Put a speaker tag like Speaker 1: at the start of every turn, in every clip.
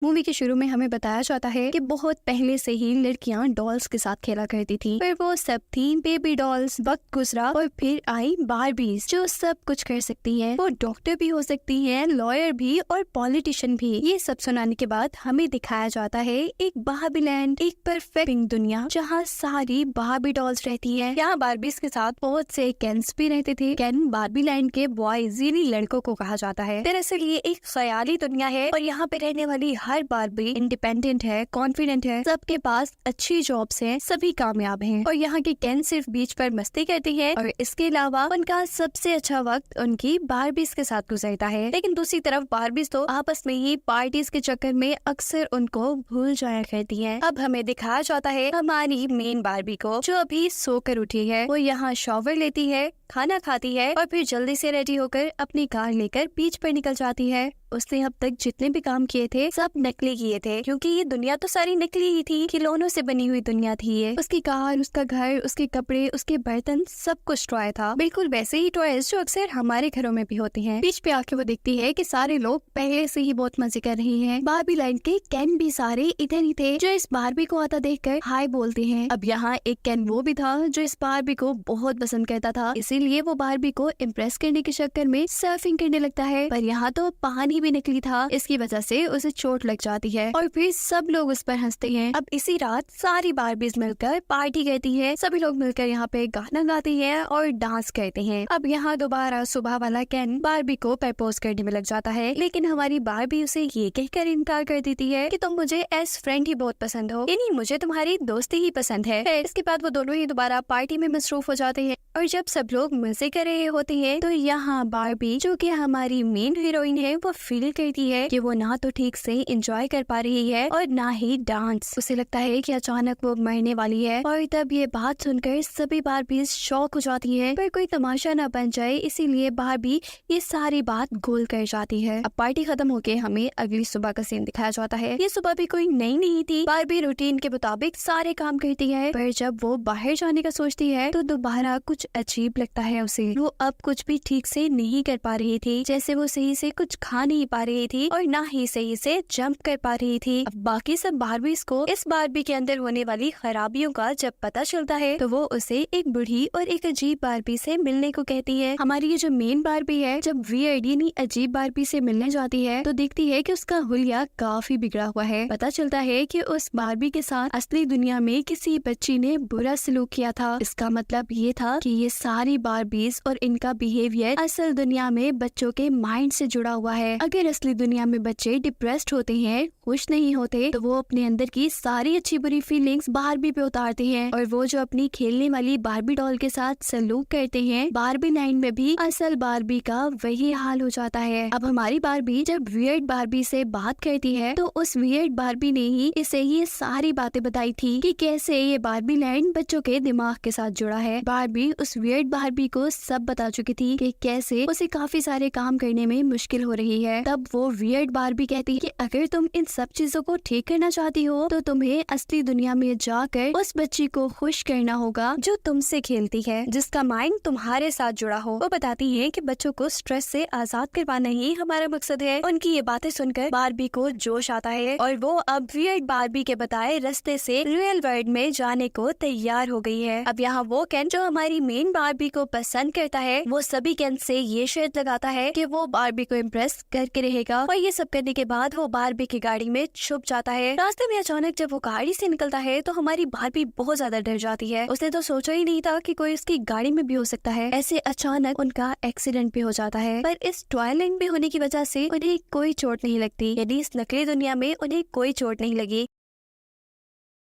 Speaker 1: Movie के शुरू में हमें बताया जाता है कि बहुत पहले से ही लड़कियां डॉल्स के साथ खेला करती थी। पर वो सब थी बेबी डॉल्स। वक्त गुजरा और फिर आई बारबीज जो सब कुछ कर सकती है। वो डॉक्टर भी हो सकती है, लॉयर भी और पॉलिटिशियन भी। ये सब सुनाने के बाद हमें दिखाया जाता है एक बारबी लैंड, एक परफेक्ट पिंक दुनिया जहाँ सारी बारबी डॉल्स रहती है। यहाँ बारबीज के साथ बहुत से केन्स भी रहते थे। केन बारबी लैंड के बॉयज यानी लड़कों को कहा जाता है। दरअसल ये एक ख्याली दुनिया है और यहाँ पे रहने वाली हर बारबी इंडिपेंडेंट है, कॉन्फिडेंट है, सबके पास अच्छी जॉब्स हैं, सभी कामयाब हैं। और यहाँ के केन सिर्फ बीच पर मस्ती करती है और इसके अलावा उनका सबसे अच्छा वक्त उनकी बारबीज के साथ गुजरता है। लेकिन दूसरी तरफ बारबीज तो आपस में ही पार्टीज के चक्कर में अक्सर उनको भूल जाया करती है। अब हमें दिखाया जाता है हमारी मेन बारबी को जो अभी सोकर उठी है। वो यहाँ शॉवर लेती है, खाना खाती है और फिर जल्दी से रेडी होकर अपनी कार लेकर बीच पर निकल जाती है। उसने अब तक जितने भी काम किए थे सब नकली किए थे, क्योंकि ये दुनिया तो सारी नकली ही थी, खिलौनों से बनी हुई दुनिया थी ये। उसकी कार, उसका घर, उसके कपड़े, उसके बर्तन, सब कुछ टॉय था, बिल्कुल वैसे ही टॉयज जो अक्सर हमारे घरों में भी होते हैं। बीच पे आके वो देखती है कि सारे लोग पहले से ही बहुत मजे कर रहे हैं। बारबी लैंड के कैन भी सारे इधर ही थे जो इस बारबी को आता देखकर हाय बोलते हैं। अब यहाँ एक कैन वो भी था जो इस बारबी को बहुत पसंद करता था, इसीलिए वो बारबी को इम्प्रेस करने के चक्कर में सर्फिंग करने लगता है। पर यहाँ तो पानी भी निकली था, इसकी वजह से उसे चोट लग जाती है और फिर सब लोग उस पर हंसते हैं। अब इसी रात सारी बारबीज मिलकर पार्टी करती है। सभी लोग मिलकर यहाँ पे गाना गाती हैं और डांस करते हैं। अब यहाँ दोबारा सुबह वाला कैन बारबी को प्रपोज करने में लग जाता है, लेकिन हमारी बारबी उसे ये कहकर इनकार कर देती है कि तुम मुझे एज फ्रेंड ही बहुत पसंद हो, यानी मुझे तुम्हारी दोस्ती ही पसंद है। इसके बाद वो दोनों ही दोबारा पार्टी में मसरूफ हो जाते हैं और जब सब लोग मजे कर रहे होते हैं तो यहाँ बारबी जो कि हमारी मेन हीरोइन है वो फील करती है कि वो ना तो ठीक से एंजॉय कर पा रही है और ना ही डांस। उसे लगता है कि अचानक वो मरने वाली है और तब ये बात सुनकर सभी बारबी शॉक हो जाती है, पर कोई तमाशा ना बन जाए इसीलिए बारबी ये सारी बात गोल कर जाती है। अब पार्टी खत्म होके हमें अगली सुबह का सीन दिखाया जाता है। ये सुबह भी कोई नई नहीं थी। बारबी रूटीन के मुताबिक सारे काम करती है, पर जब वो बाहर जाने का सोचती है तो दोबारा कुछ अजीब लगता है उसे। वो अब कुछ भी ठीक से नहीं कर पा रही थी, जैसे वो सही से कुछ खा नहीं पा रही थी और ना ही सही से जंप कर पा रही थी। अब बाकी सब बारबीज को इस बारबी के अंदर होने वाली खराबियों का जब पता चलता है तो वो उसे एक बूढ़ी और एक अजीब बारबी से मिलने को कहती है। हमारी ये जो मेन बारबी है जब वियर्ड यानी अजीब बारबी से मिलने जाती है तो देखती है कि उसका हुलिया काफी बिगड़ा हुआ है। पता चलता है कि उस बारबी के साथ असली दुनिया में किसी बच्ची ने बुरा सलूक किया था। इसका मतलब ये था कि ये सारी बारबीज और इनका बिहेवियर असल दुनिया में बच्चों के माइंड से जुड़ा हुआ है। अगर असली दुनिया में बच्चे डिप्रेस्ड होते हैं, खुश नहीं होते, तो वो अपने अंदर की सारी अच्छी बुरी फीलिंग्स बारबी पे उतारते हैं और वो जो अपनी खेलने वाली बारबी डॉल के साथ सलूक करते हैं, बारबी लैंड में भी असल बारबी का वही हाल हो जाता है। अब हमारी बारबी जब वियर्ड बारबी से बात करती है तो उस वियर्ड बारबी ने ही इसे ये सारी बातें बताई थी कि कैसे ये बारबी लैंड बच्चों के दिमाग के साथ जुड़ा है। बारबी उस वियर्ड बारबी को सब बता चुकी थी कि कैसे उसे काफी सारे काम करने में मुश्किल हो रही है। तब वो वियर्ड बारबी कहती है कि अगर तुम इन सब चीजों को ठीक करना चाहती हो तो तुम्हें असली दुनिया में जाकर उस बच्ची को खुश करना होगा जो तुमसे खेलती है, जिसका माइंड तुम्हारे साथ जुड़ा हो। वो बताती है कि बच्चों को स्ट्रेस से आजाद करवाना ही हमारा मकसद है। उनकी ये बातें सुनकर बारबी को जोश आता है और वो अब वियर्ड बारबी के बताए रास्ते से रियल वर्ल्ड में जाने को तैयार हो गई है। अब यहाँ वो कैन जो हमारी मेन बारबी को पसंद करता है वो सभी कैन से ये शर्त लगाता है कि वो बारबी को इम्प्रेस करके रहेगा और ये सब करने के बाद वो बारबी की गाड़ी में छुप जाता है। रास्ते में अचानक जब वो गाड़ी से निकलता है तो हमारी बारबी बहुत ज्यादा डर जाती है। उसने तो सोचा ही नहीं था कि कोई उसकी गाड़ी में भी हो सकता है। ऐसे अचानक उनका एक्सीडेंट भी हो जाता है, पर इस टॉयलैंड में होने की वजह से उन्हें कोई चोट नहीं लगती, यानी इस नकली दुनिया में उन्हें कोई चोट नहीं लगी।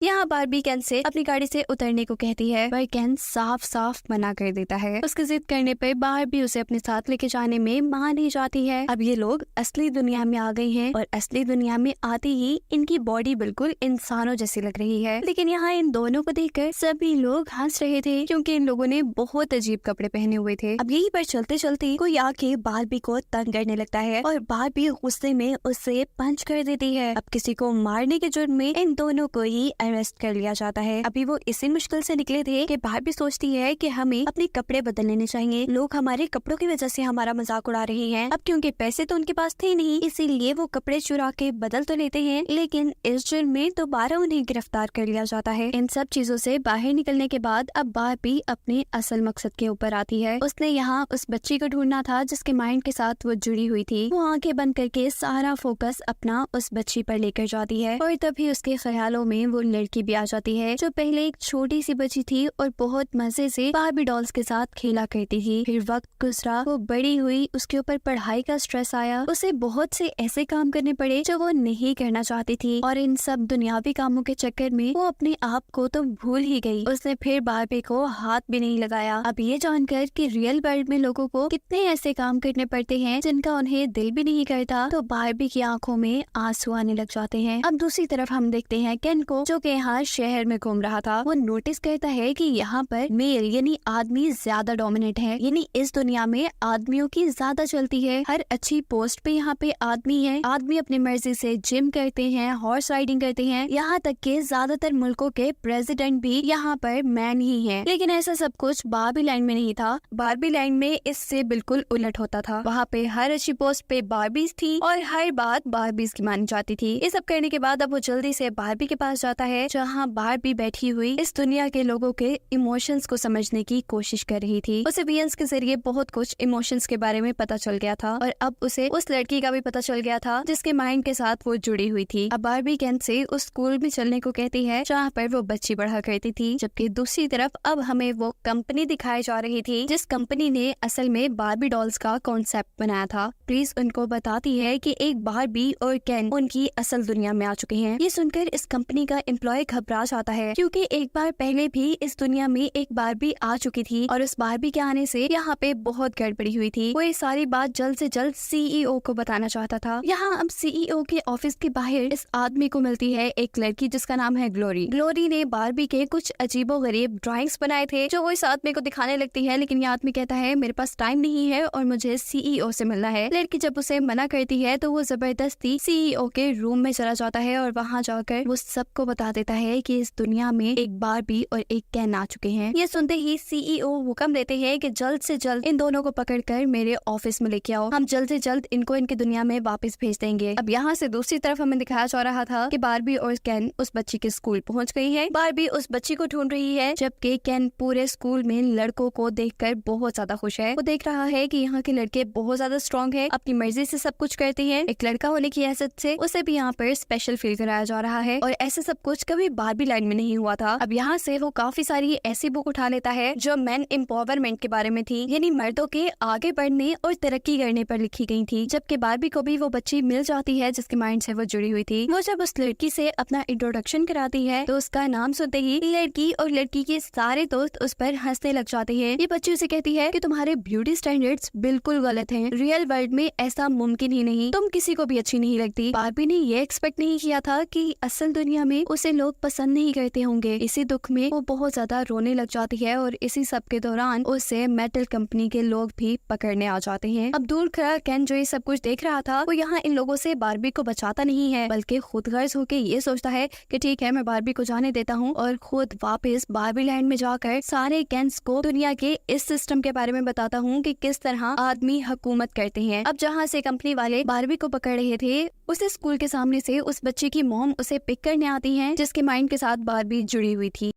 Speaker 1: यहाँ बारबी कैन से अपनी गाड़ी से उतरने को कहती है, पर कैन साफ साफ मना कर देता है। उसके जिद करने पर बारबी उसे अपने साथ लेके जाने में मान ही जाती है। अब ये लोग असली दुनिया में आ गए हैं और असली दुनिया में आते ही इनकी बॉडी बिल्कुल इंसानों जैसी लग रही है। लेकिन यहाँ इन दोनों को देखकर सभी लोग हंस रहे थे क्योंकि इन लोगों ने बहुत अजीब कपड़े पहने हुए थे। अब यहीं पर चलते चलते कोई आके बारबी को तंग करने लगता है और बारबी गुस्से में उसे पंच कर देती है। अब किसी को मारने के जुर्म में इन दोनों को ही अरेस्ट कर लिया जाता है। अभी वो इसी मुश्किल से निकले थे कि बारबी सोचती है कि हमें अपने कपड़े बदल लेने चाहिए, लोग हमारे कपड़ों की वजह से हमारा मजाक उड़ा रहे हैं। अब क्योंकि पैसे तो उनके पास थे नहीं, इसीलिए वो कपड़े चुरा के बदल तो लेते हैं, लेकिन इस जुर्म में दोबारा उन्हें गिरफ्तार कर लिया जाता है। इन सब चीजों से बाहर निकलने के बाद अब बारबी अपने असल मकसद के ऊपर आती है। उसने यहाँ उस बच्ची को ढूंढना था जिसके माइंड के साथ वो जुड़ी हुई थी। वो आंखें बंद करके सारा फोकस अपना उस बच्ची पर लेकर जाती है और तभी उसके ख्यालों में वो लड़की भी आ जाती है जो पहले एक छोटी सी बच्ची थी और बहुत मजे से बारबी डॉल्स के साथ खेला करती थी। फिर वक्त गुजरा, वो बड़ी हुई, उसके ऊपर पढ़ाई का स्ट्रेस आया, उसे बहुत से ऐसे काम करने पड़े जो वो नहीं करना चाहती थी और इन सब दुनियावी कामों के चक्कर में वो अपने आप को तो भूल ही गई। उसने फिर बारबी को हाथ भी नहीं लगाया। अब ये जानकर कि रियल वर्ल्ड में लोगों को कितने ऐसे काम करने पड़ते हैं जिनका उन्हें दिल भी नहीं करता, तो बारबी की आंखों में आंसू आने लग जाते हैं। अब दूसरी तरफ हम देखते हैं केन को, जो कि यहाँ शहर में घूम रहा था। वो नोटिस करता है कि यहाँ पर मेल यानी आदमी ज्यादा डोमिनेट है, यानी इस दुनिया में आदमियों की ज्यादा चलती है। हर अच्छी पोस्ट पे यहाँ पे आदमी है, आदमी अपनी मर्जी से जिम करते हैं, हॉर्स राइडिंग करते हैं, यहाँ तक के ज्यादातर मुल्कों के प्रेसिडेंट भी यहाँ पर मैन ही है। लेकिन ऐसा सब कुछ बारबी लैंड में नहीं था। बारबी लैंड में इससे बिल्कुल उलट होता था। वहाँ पे हर अच्छी पोस्ट पे बारबीज थी और हर बात बारबीज की मानी जाती थी। ये सब करने के बाद अब वो जल्दी से बारबी के पास जाता है, जहाँ बारबी बैठी हुई इस दुनिया के लोगों के इमोशंस को समझने की कोशिश कर रही थी। उसे वियंस के जरिए बहुत कुछ इमोशंस के बारे में पता चल गया था और अब उसे उस लड़की का भी पता चल गया था जिसके माइंड के साथ वो जुड़ी हुई थी। अब बारबी केन से उस स्कूल में चलने को कहती है जहाँ पर वो बच्ची पढ़ा करती थी, जबकि दूसरी तरफ अब हमें वो कंपनी दिखाई जा रही थी जिस कंपनी ने असल में बारबी डॉल्स का कॉन्सेप्ट बनाया था। प्लीज उनको बताती है कि एक बारबी और केन उनकी असल दुनिया में आ चुके हैं। ये सुनकर इस कंपनी का एम्प्लॉय घबरा जाता है क्योंकि एक बार पहले भी इस दुनिया में एक बारबी आ चुकी थी और उस बारबी के आने से यहाँ पे बहुत गड़बड़ी हुई थी। वो ये सारी बात जल्द से जल्द सीईओ को बताना चाहता था। यहाँ अब सीईओ के ऑफिस के बाहर इस आदमी को मिलती है एक लड़की जिसका नाम है ग्लोरी। ग्लोरी ने बारबी के कुछ अजीबोगरीब ड्राइंग्स बनाए थे जो वो इस आदमी को दिखाने लगती है, लेकिन ये आदमी कहता है मेरे पास टाइम नहीं है और मुझे सीईओ से मिलना है। लड़की जब उसे मना करती है तो वो जबरदस्ती सीईओ के रूम में चला जाता है और वहाँ जाकर वो सबको बता देता है कि इस दुनिया में एक बारबी और एक केन आ चुके हैं। ये सुनते ही सीईओ हुक्म देते हैं कि जल्द से जल्द इन दोनों को पकड़कर मेरे ऑफिस में लेके आओ, हम जल्द से जल्द इनको इनकी दुनिया में वापस भेज देंगे। अब यहाँ से दूसरी तरफ हमें दिखाया जा रहा था कि बारबी और केन उस बच्ची के स्कूल पहुँच गई है। बारबी उस बच्ची को ढूंढ रही है जबकि केन पूरे स्कूल में लड़कों को देखकर बहुत ज्यादा खुश है। वो देख रहा है कि यहाँ के लड़के बहुत ज्यादा स्ट्रॉन्ग है, अपनी मर्जी से सब कुछ करते हैं। एक लड़का होने की हैसियत से उसे भी यहाँ पर स्पेशल फील कराया जा रहा है और ऐसे सब कुछ कभी बारबी लैंड में नहीं हुआ था। अब यहाँ से वो काफी सारी ऐसी बुक उठा लेता है जो मैन एम्पावरमेंट के बारे में थी, यानी मर्दों के आगे बढ़ने और तरक्की करने पर लिखी गई थी। जबकि बारबी को भी वो बच्ची मिल जाती है जिसके माइंड से वो जुड़ी हुई थी। वो जब उस लड़की से अपना इंट्रोडक्शन कराती है तो उसका नाम सुनते ही लड़की और लड़की के सारे दोस्त उस पर हंसने लग जाते हैं। ये बच्ची उसे कहती है कि तुम्हारे ब्यूटी स्टैंडर्ड्स बिल्कुल गलत हैं, रियल वर्ल्ड में ऐसा मुमकिन ही नहीं, तुम किसी को भी अच्छी नहीं लगती। बारबी ने ये एक्सपेक्ट नहीं किया था कि असल दुनिया में उसे लोग पसंद नहीं करते होंगे। इसी दुख में वो बहुत ज्यादा रोने लग जाती है और इसी सब के दौरान उसे मेटल कंपनी के लोग भी पकड़ने आ जाते हैं। अब दूर खड़ा केन जो ये सब कुछ देख रहा था वो यहाँ इन लोगों से बारबी को बचाता नहीं है, बल्कि खुद गर्ज होके ये सोचता है कि ठीक है मैं बारबी को जाने देता हूँ और खुद वापस बारबी लैंड में जाकर सारे केन्स को दुनिया के इस सिस्टम के बारे में बताता हूँ कि किस तरह आदमी हुकूमत करते हैं। अब जहाँ से कंपनी वाले बारबी को पकड़ रहे थे उसे स्कूल के सामने से उस बच्ची की मॉम उसे पिक करने आती है जिसके माइंड के साथ बारबी जुड़ी हुई थी।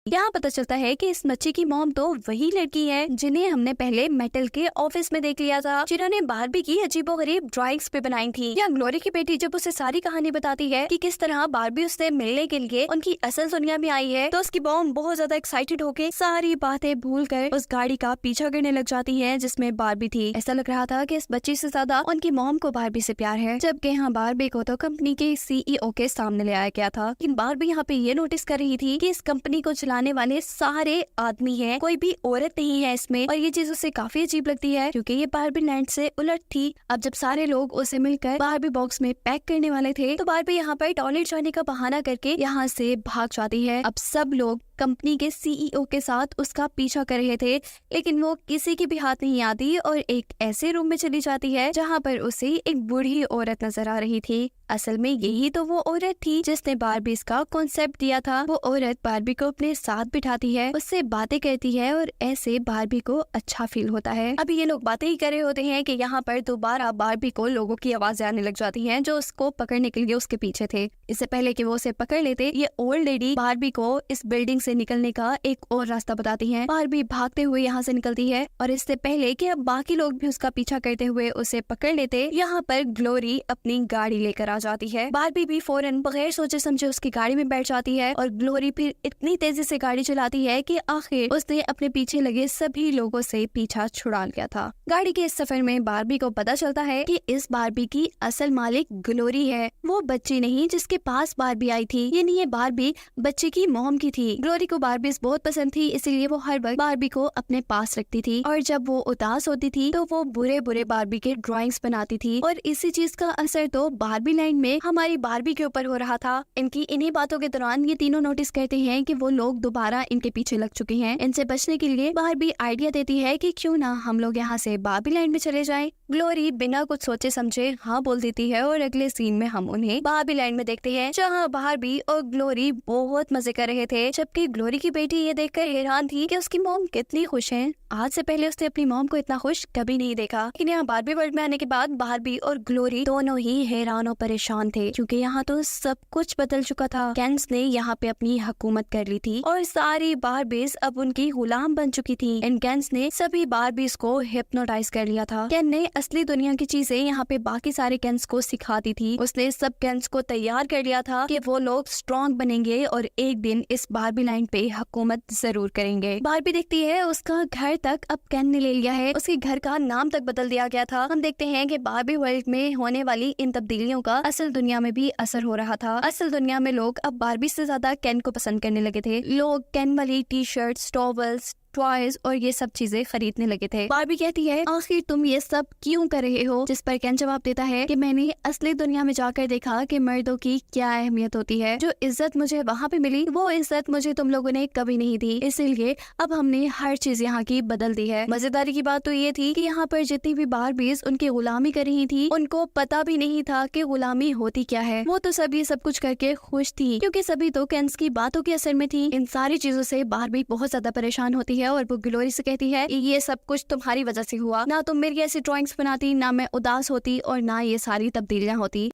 Speaker 1: यहाँ पता चलता है कि इस बच्ची की मॉम तो वही लड़की है जिन्हें हमने पहले मेटल के ऑफिस में देख लिया था, जिन्होंने बारबी की अजीबोगरीब ड्राइंग्स पे बनाई थी। या ग्लोरी की बेटी जब उसे सारी कहानी बताती है कि किस तरह बारबी उससे मिलने के लिए उनकी असल दुनिया में आई है, तो उसकी मॉम बहुत ज्यादा एक्साइटेड होके सारी बातें भूलकर उस गाड़ी का पीछा करने लग जाती है जिसमें बारबी थी। ऐसा लग रहा था कि इस बच्ची से ज्यादा उनकी मॉम को बारबी से प्यार है, जबकि यहाँ बारबी को तो कंपनी के सीईओ के सामने ले आया गया था। लेकिन बारबी यहाँ पे ये नोटिस कर रही थी कि इस कंपनी को चलाने वाले सारे आदमी हैं, कोई भी औरत नहीं है इसमें, और ये चीज उसे काफी अजीब लगती है क्योंकि ये बारबी लैंड से उलट थी। अब जब सारे लोग उसे मिलकर बारबी बॉक्स में पैक करने वाले थे तो बारबी यहाँ पर टॉयलेट जाने का बहाना करके यहाँ से भाग जाती है। अब सब लोग कंपनी के सीईओ के साथ उसका पीछा कर रहे थे, लेकिन वो किसी की भी हाथ नहीं आती और एक ऐसे रूम में चली जाती है जहाँ पर उसे एक बूढ़ी औरत नजर आ रही थी। असल में यही तो वो औरत थी जिसने बारबीज का कॉन्सेप्ट दिया था। वो औरत बारबी को अपने साथ बिठाती है, उससे बातें कहती है और ऐसे बारबी को अच्छा फील होता है। अभी ये लोग बातें ही कर रहे होते हैं कि यहाँ पर दोबारा बारबी को लोगों की आवाजें आने लग जाती हैं जो उसको पकड़ने के लिए उसके पीछे थे। इससे पहले कि वो उसे पकड़ लेते, ये ओल्ड लेडी बारबी को इस बिल्डिंग से निकलने का एक और रास्ता बताती है। बारबी भागते हुए यहाँ से निकलती है और इससे पहले कि अब बाकी लोग भी उसका पीछा करते हुए उसे पकड़ लेते, यहाँ पर ग्लोरी अपनी गाड़ी लेकर आ जाती है। बारबी भी फौरन बगैर सोचे समझे उसकी गाड़ी में बैठ जाती है और ग्लोरी फिर इतनी तेजी से गाड़ी चलाती है कि आखिर उसने अपने पीछे लगे सभी लोगों से पीछा छुड़ा लिया था। गाड़ी के इस सफर में बारबी को पता चलता है कि इस बारबी की असल मालिक ग्लोरी है, वो बच्ची नहीं जिसके पास बारबी आई थी। ये नहीं, बारबी बच्चे की मॉम की थी। ग्लोरी को बारबी बहुत पसंद थी, इसीलिए वो हर वक्त बारबी को अपने पास रखती थी और जब वो उदास होती थी तो वो बुरे बुरे बारबी के ड्राइंग्स बनाती थी। और इसी चीज का असर तो बारबी लैंड में हमारी बारबी के ऊपर हो रहा था। इन्हीं बातों के दौरान ये तीनों नोटिस करते हैं कि वो लोग दोबारा इनके पीछे लग चुके हैं। इनसे बचने के लिए बारबी आइडिया देती है कि क्यों ना हम लोग यहाँ से बारबी लैंड में चले जाएं। ग्लोरी बिना कुछ सोचे समझे हाँ बोल देती है और अगले सीन में हम उन्हें बारबी लैंड में देखते हैं जहाँ बारबी और ग्लोरी बहुत मजे कर रहे थे, जबकि ग्लोरी की बेटी ये देखकर हैरान थी कि उसकी मॉम कितनी खुश है। आज से पहले उसने अपनी मॉम को इतना खुश कभी नहीं देखा। लेकिन यहाँ बारबी वर्ल्ड में आने के बाद बारबी और ग्लोरी दोनों ही हैरान और परेशान थे, क्योंकि यहाँ तो सब कुछ बदल चुका था। केन्स ने यहाँ पे अपनी हुकूमत कर ली थी और सारी बारबीज अब उनकी गुलाम बन चुकी थी। इन केन्स ने सभी बारबीज को हिप्नोटाइज कर लिया था। केन ने असली दुनिया की चीजें यहाँ पे बाकी सारे केन्स को सिखाती थी। उसने सब केन्स को तैयार कर लिया था कि वो लोग स्ट्रॉन्ग बनेंगे और एक दिन इस बारबी लैंड पे हुकूमत जरूर करेंगे। बारबी देखती है उसका घर तक अब केन ने ले लिया है, उसके घर का नाम तक बदल दिया गया था। हम देखते हैं कि बारबी वर्ल्ड में होने वाली इन तब्दीलियों का असल दुनिया में भी असर हो रहा था। असल दुनिया में लोग अब बारबी से ज्यादा केन को पसंद करने लगे थे। लोग केन वाली टी शर्ट, टॉवल्स, टॉयज और ये सब चीजें खरीदने लगे थे। बारबी कहती है आखिर तुम ये सब क्यों कर रहे हो, जिस पर केन जवाब देता है कि मैंने असली दुनिया में जाकर देखा कि मर्दों की क्या अहमियत होती है। जो इज्जत मुझे वहाँ पे मिली वो इज्जत मुझे तुम लोगों ने कभी नहीं दी, इसीलिए अब हमने हर चीज यहाँ की बदल दी है। मजेदारी की बात तो ये थी कि यहाँ पर जितनी भी बारबीज उनकी गुलामी कर रही थी उनको पता भी नहीं था कि गुलामी होती क्या है। वो तो सभी सब कुछ करके खुश थी, क्योंकि सभी तो केन्स की बातों के असर में थी। इन सारी चीजों से बारबी बहुत ज्यादा परेशान होती है और वो ग्लोरी से कहती है ये सब कुछ तुम्हारी वजह से हुआ, ना तुम मेरी ऐसी ड्राइंग्स बनाती, ना मैं उदास होती और ना ये सारी तब्दीलियां होती।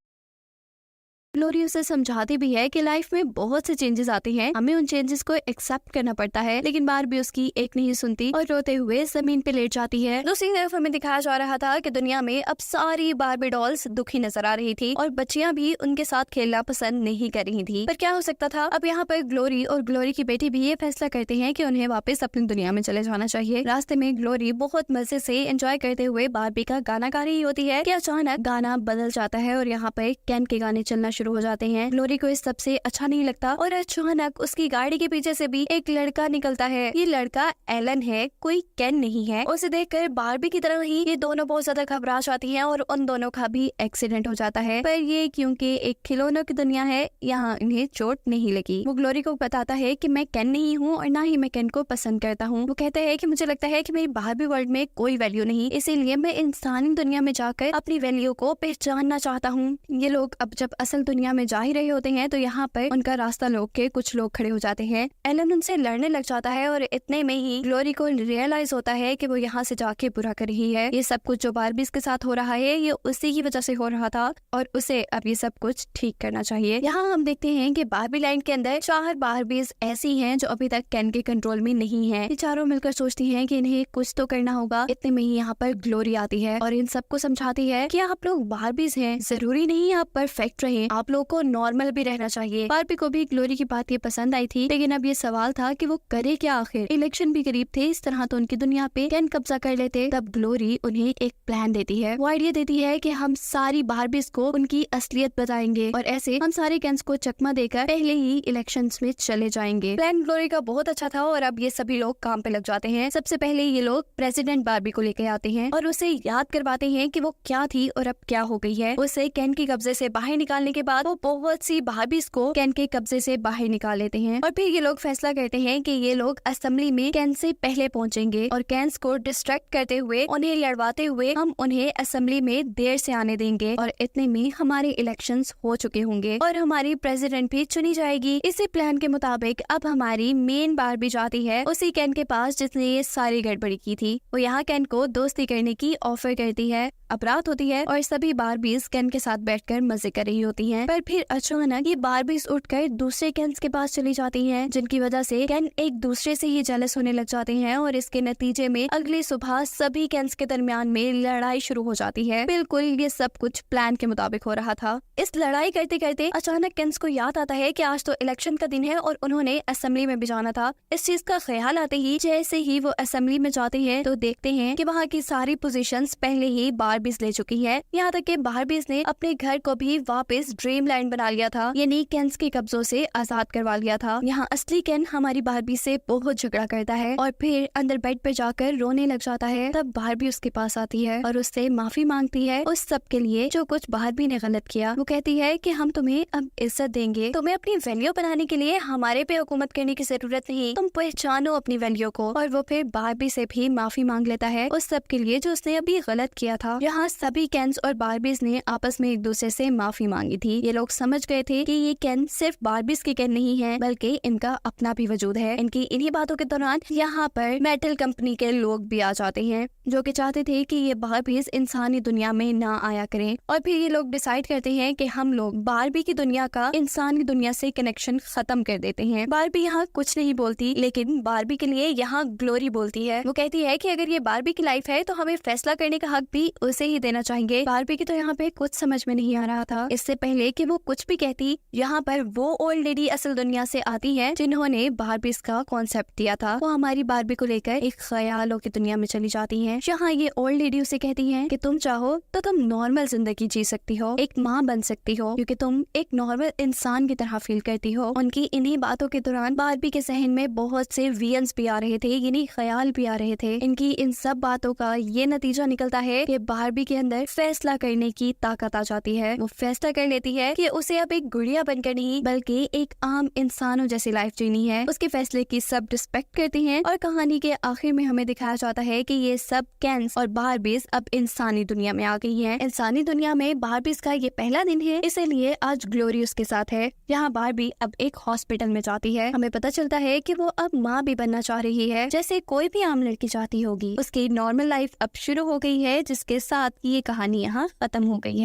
Speaker 1: ग्लोरी उसे समझाती भी है कि लाइफ में बहुत से चेंजेस आते हैं, हमें उन चेंजेस को एक्सेप्ट करना पड़ता है, लेकिन बारबी उसकी एक नहीं सुनती और रोते हुए जमीन पे लेट जाती है। दूसरी तरफ हमें दिखाया जा रहा था कि दुनिया में अब सारी बारबी डॉल्स दुखी नजर आ रही थी और बच्चियां भी उनके साथ खेलना पसंद नहीं कर रही थी। पर क्या हो सकता था, अब यहाँ पर ग्लोरी और ग्लोरी की बेटी भी ये फैसला करते हैं कि उन्हें वापस अपनी दुनिया में चले जाना चाहिए। रास्ते में ग्लोरी बहुत मजे से एंजॉय करते हुए बारबी का गाना गा रही होती है कि अचानक गाना बदल जाता है और यहाँ पर केन के गाने चलना शुरू हो जाते हैं। ग्लोरी को इस सबसे अच्छा नहीं लगता और अचानक उसकी गाड़ी के पीछे से भी एक लड़का निकलता है। ये लड़का एलन है, कोई केन नहीं है। उसे देखकर बारबी की तरह ही ये दोनों बहुत ज्यादा घबरा जाती हैं और उन दोनों का भी एक्सीडेंट हो जाता है। पर ये क्योंकि एक खिलौनों की दुनिया है, यहाँ इन्हें चोट नहीं लगी। वो ग्लोरी को बताता है कि मैं केन नहीं हूँ और ना ही मैं केन को पसंद करता हूँ। वो कहता है कि मुझे लगता है कि मेरी बारबी वर्ल्ड में कोई वैल्यू नहीं, इसीलिए मैं इंसानी दुनिया में जाकर अपनी वैल्यू को पहचानना चाहता हूँ। ये लोग अब जब असल दुनिया में जा ही रहे होते हैं तो यहाँ पर उनका रास्ता रोक के कुछ लोग खड़े हो जाते हैं। एलन उनसे लड़ने लग जाता है और इतने में ही ग्लोरी को रियलाइज होता है कि वो यहाँ से जाके बुरा कर रही है। ये सब कुछ जो बारबीज के साथ हो रहा है ये उसी की वजह से हो रहा था और उसे अब ये सब कुछ ठीक करना चाहिए। यहाँ हम देखते हैं कि बारबी लैंड के अंदर 4 बारबीज ऐसी हैं जो अभी तक केन के कंट्रोल में नहीं है। ये चारों मिलकर सोचती हैं कि इन्हें कुछ तो करना होगा। इतने में ही यहाँ पर ग्लोरी आती है और इन सबको समझाती है कि आप लोग बारबीज हैं, जरूरी नहीं आप परफेक्ट रहें, आप लोग को नॉर्मल भी रहना चाहिए। बारबी को भी ग्लोरी की बात ये पसंद आई थी, लेकिन अब ये सवाल था कि वो करे क्या आखिर। इलेक्शन भी करीब थे, इस तरह तो उनकी दुनिया पे केन कब्जा कर लेते। तब ग्लोरी उन्हें एक प्लान देती है। वो आइडिया देती है कि हम सारी बारबीज को उनकी असलियत बताएंगे और ऐसे हम सारे केन्स को चकमा देकर पहले ही इलेक्शंस में चले जाएंगे। प्लान ग्लोरी का बहुत अच्छा था और अब ये सभी लोग काम पे लग जाते हैं। सबसे पहले ये लोग प्रेसिडेंट बारबी को लेके आते हैं और उसे याद करवाते हैं कि वो क्या थी और अब क्या हो गई है। उसे केन के कब्जे से बाहर निकालने के बाद वो बहुत सी बारबीज को केन के कब्जे से बाहर निकाल लेते हैं और फिर ये लोग फैसला करते हैं कि ये लोग असेंबली में केन से पहले पहुंचेंगे और केन्स को डिस्ट्रैक्ट करते हुए, उन्हें लड़वाते हुए हम उन्हें असेंबली में देर से आने देंगे और इतने में हमारे इलेक्शंस हो चुके होंगे और हमारी प्रेसिडेंट भी चुनी जाएगी। इसी प्लान के मुताबिक अब हमारी मेन बारबी जाती है उसी केन के पास जिसने ये सारी गड़बड़ी की थी। वो यहाँ केन को दोस्ती करने की ऑफर करती है। अब रात होती है और सभी बारबीज केन के साथ बैठकर मजे कर रही होती हैं, पर फिर अचानक ये बारबीज उठकर दूसरे केन्स के पास चली जाती हैं, जिनकी वजह से केन एक दूसरे से ही जेलस होने लग जाते हैं और इसके नतीजे में अगली सुबह सभी केन्स के दरमियान में लड़ाई शुरू हो जाती है। बिल्कुल ये सब कुछ प्लान के मुताबिक हो रहा था। इस लड़ाई करते करते अचानक केन्स को याद आता है कि आज तो इलेक्शन का दिन है और उन्होंने असेंबली में भी जाना था। इस चीज का ख्याल आते ही जैसे ही वो असेंबली में जाते हैं तो देखते हैं कि वहाँ की सारी पोजीशंस पहले ही बारबीज ले चुकी है। यहाँ तक कि बारबीज ने अपने घर को भी वापस ड्रीमलैंड बना लिया था, यानी केन्स के कब्जों से आजाद करवा लिया था। यहाँ असली केन हमारी बारबी से बहुत झगड़ा करता है और फिर अंदर बेड पर जाकर रोने लग जाता है। तब बारबी उसके पास आती है और उससे माफी मांगती है उस सब के लिए जो कुछ बारबी ने गलत किया। वो कहती है कि हम तुम्हें अब इज्जत देंगे, तुम्हें अपनी वैल्यू बनाने के लिए हमारे पे हुकूमत करने की जरूरत नहीं, तुम पहचानो अपनी वैल्यू को। और वो फिर बारबी से भी माफी मांग लेता है उस सब के लिए जो उसने अभी गलत किया था। यहाँ सभी केन्स और बारबीज ने आपस में एक दूसरे से माफी मांगी थी। ये लोग समझ गए थे कि ये केन सिर्फ बारबीज के केन नहीं है बल्कि इनका अपना भी वजूद है। इनकी इन्हीं बातों के दौरान यहाँ पर मेटल कंपनी के लोग भी आ जाते हैं जो कि चाहते थे कि ये बारबीज इंसानी दुनिया में ना आया करें और फिर ये लोग डिसाइड करते हैं कि हम लोग बारबी की दुनिया का इंसानी दुनिया से कनेक्शन खत्म कर देते हैं। बारबी यहाँ कुछ नहीं बोलती, लेकिन बारबी के लिए यहाँ ग्लोरी बोलती है। वो कहती है कि अगर ये बारबी की लाइफ है तो हमें फैसला करने का हक भी उसे ही देना चाहिए। बारबी की तो यहाँ पे कुछ समझ में नहीं आ रहा था। इससे पहले कि वो कुछ भी कहती, यहाँ पर वो ओल्ड लेडी असल दुनिया से आती है जिन्होंने बारबीज का कॉन्सेप्ट दिया था। वो हमारी बारबी को लेकर एक ख्यालों की दुनिया में चली जाती है। यहाँ ये ओल्ड लेडी उसे कहती है कि तुम चाहो तो तुम नॉर्मल जिंदगी जी सकती हो, एक माँ बन सकती हो, क्योंकि तुम एक नॉर्मल इंसान की तरह फील करती हो। उनकी इन्हीं बातों के दौरान बारबी के जहन में बहुत से विजन्स भी आ रहे थे, यानी ख्याल भी आ रहे थे। इनकी इन सब बातों का ये नतीजा निकलता है कि बारबी के अंदर फैसला करने की ताकत आ जाती है। वो फैसला कर लेती है कि उसे अब एक गुड़िया बनकर नहीं बल्कि एक आम इंसानों जैसी लाइफ जीनी है। उसके फैसले की सब रिस्पेक्ट करती हैं और कहानी के आखिर में हमें दिखाया जाता है कि ये सब केन्स और बारबीज अब इंसानी दुनिया में आ गई हैं। इंसानी दुनिया में बारबीज का ये पहला दिन है, इसीलिए आज ग्लोरी उसके साथ है। यहाँ बारबी अब एक हॉस्पिटल में जाती है। हमें पता चलता है कि वो अब माँ भी बनना चाह रही है, जैसे कोई भी आम लड़की चाहती होगी। उसकी नॉर्मल लाइफ अब शुरू हो गई है, जिसके साथ ये कहानी यहाँ खत्म हो गई है।